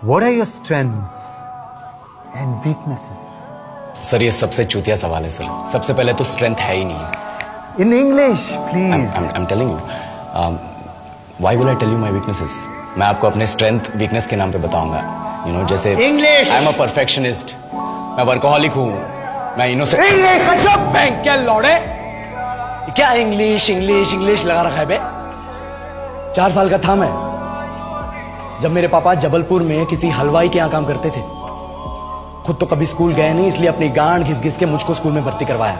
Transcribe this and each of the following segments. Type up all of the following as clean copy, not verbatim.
What are your strengths and weaknesses? Sir ये सबसे चूतिया सवाल है सर। सबसे पहले तो स्ट्रेंथ है ही नहीं। In English, please. I'm telling you. Why will I tell you my weaknesses? मैं आपको अपने स्ट्रेंथ वीकनेस के नाम पे बताऊंगा। You know, जैसे English. I'm a perfectionist. मैं वर्कोहॉलिक हूँ। मैं इनोसेंट। English. बैंक क्या लौड़े? क्या इंग्लिश इंग्लिश इंग्लिश लगा रखा है बे? 4 साल का था मैं जब मेरे पापा जबलपुर में किसी हलवाई के यहाँ काम करते थे। खुद तो कभी स्कूल गए नहीं, इसलिए अपनी गांड घिस घिस के मुझको स्कूल में भर्ती करवाया।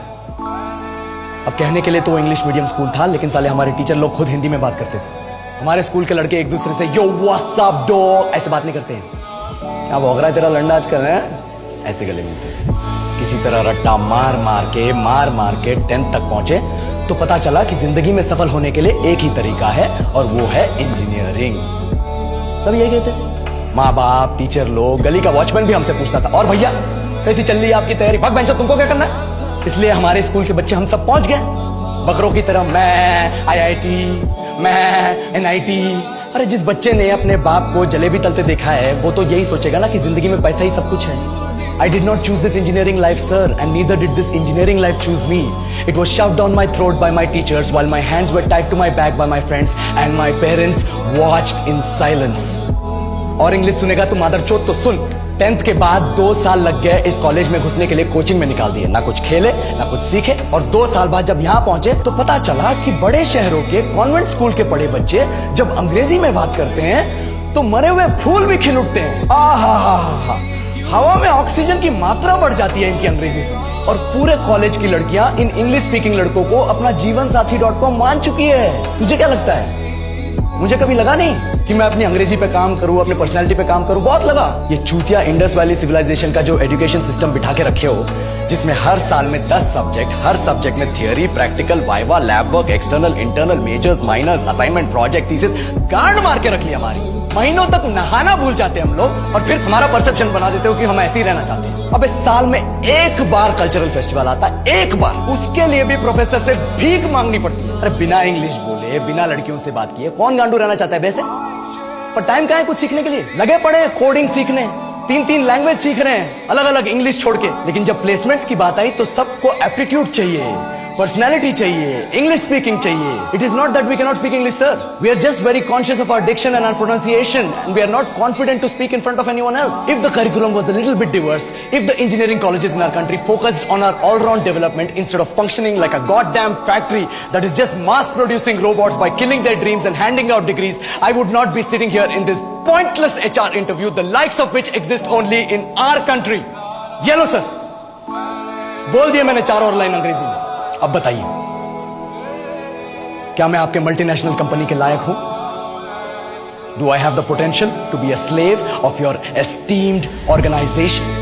अब कहने के लिए तो इंग्लिश मीडियम स्कूल था, लेकिन साले हमारे टीचर लोग खुद हिंदी में बात करते थे। हमारे स्कूल के लड़के एक दूसरे से यो व्हाट्स अप डॉग ऐसे बात नहीं करते हैं। क्या भौंक रहा है तेरा लंडा आजकल है? ऐसे गले मिलते हैं। किसी तरह रट्टा मार मार के 10th तक पहुंचे तो पता चला कि जिंदगी में सफल होने के लिए एक ही तरीका है और वो है इंजीनियरिंग। सब यही कहते थे। माँ बाप, टीचर लोग, गली का वॉचमैन भी हमसे पूछता था, और भैया कैसी चल रही है आपकी तैयारी? भाग बेंचो, तुमको क्या करना है? इसलिए हमारे स्कूल के बच्चे हम सब पहुंच गए बकरों की तरह। मैं IIT, मैं NIT। अरे जिस बच्चे ने अपने बाप को जलेबी तलते देखा है वो तो यही सोचेगा ना कि जिंदगी में पैसा ही सब कुछ है। I did not choose this engineering life, sir, and neither did this engineering life choose me. It was shoved down my throat by my teachers while my hands were tied to my back by my friends and my parents watched in silence. और English सुनेगा तो मादरचोद तो सुन। 10th के बाद 2 साल लग गए इस कॉलेज में घुसने के लिए, कोचिंग में निकाल दिए। ना कुछ खेले ना कुछ सीखे, और 2 साल बाद जब यहाँ पहुंचे तो पता चला कि बड़े शहरों के कॉन्वेंट स्कूल के पढ़े बच्चे जब अंग्रेजी में बात करते हैं तो मरे हुए फूल भी खिल उठते हैं। आहा, हवा में ऑक्सीजन की मात्रा बढ़ जाती है इनकी अंग्रेजी सुन के। और पूरे कॉलेज की लड़कियां इन इंग्लिश स्पीकिंग लड़कों को अपना जीवनसाथी.com मान चुकी है। तुझे क्या लगता है? मुझे कभी लगा नहीं कि मैं अपनी अंग्रेजी पे काम करूं, अपनी पर्सनालिटी पे काम करूं। बहुत लगा। ये चूतिया इंडस वैली सिविलाइजेशन का जो एजुकेशन सिस्टम बिठा के रखे हो, जिसमें हर साल में 10 सब्जेक्ट, हर सब्जेक्ट में theory, practical, viva, lab work, external, internal, majors, minors, assignment, project, thesis, गांड मार के रख ली हमारी। महीनों तक नहाना भूल जाते हम लोग और फिर हमारा परसेप्शन बना देते हो कि हम ऐसे ही रहना चाहते हैं। अब इस साल में एक बार कल्चरल फेस्टिवल आता है, एक बार, उसके लिए भी प्रोफेसर से भीख मांगनी पड़ती है। अरे बिना इंग्लिश बोले, बिना लड़कियों से बात किए कौन गांडू रहना चाहता है वैसे? पर टाइम कहाँ है कुछ सीखने के लिए? लगे पड़े कोडिंग सीखने, 3 लैंग्वेज सीख रहे हैं अलग अलग इंग्लिश छोड़ के। लेकिन जब प्लेसमेंट्स की बात आई तो सबको एप्टीट्यूड चाहिए, पर्सनैलिटी चाहिए, इंग्लिश स्पीकिंग चाहिए। It is not that we cannot speak English, sir. We are just very conscious of our diction and our pronunciation and we are not confident to speak in front of anyone else. If the curriculum was a little bit diverse, if the engineering colleges in our country focused on our all round development instead of functioning like a goddamn factory that is just mass producing robots by killing their dreams and handing out degrees, I would not be sitting here in this pointless HR interview, the likes of which exist only in our country. ये लो sir, बोल दिया मैंने 4 और line अंग्रेजी में। अब बताइए, क्या मैं आपके मल्टीनेशनल कंपनी के लायक हूं? Do I have the potential to be a slave of your esteemed organization?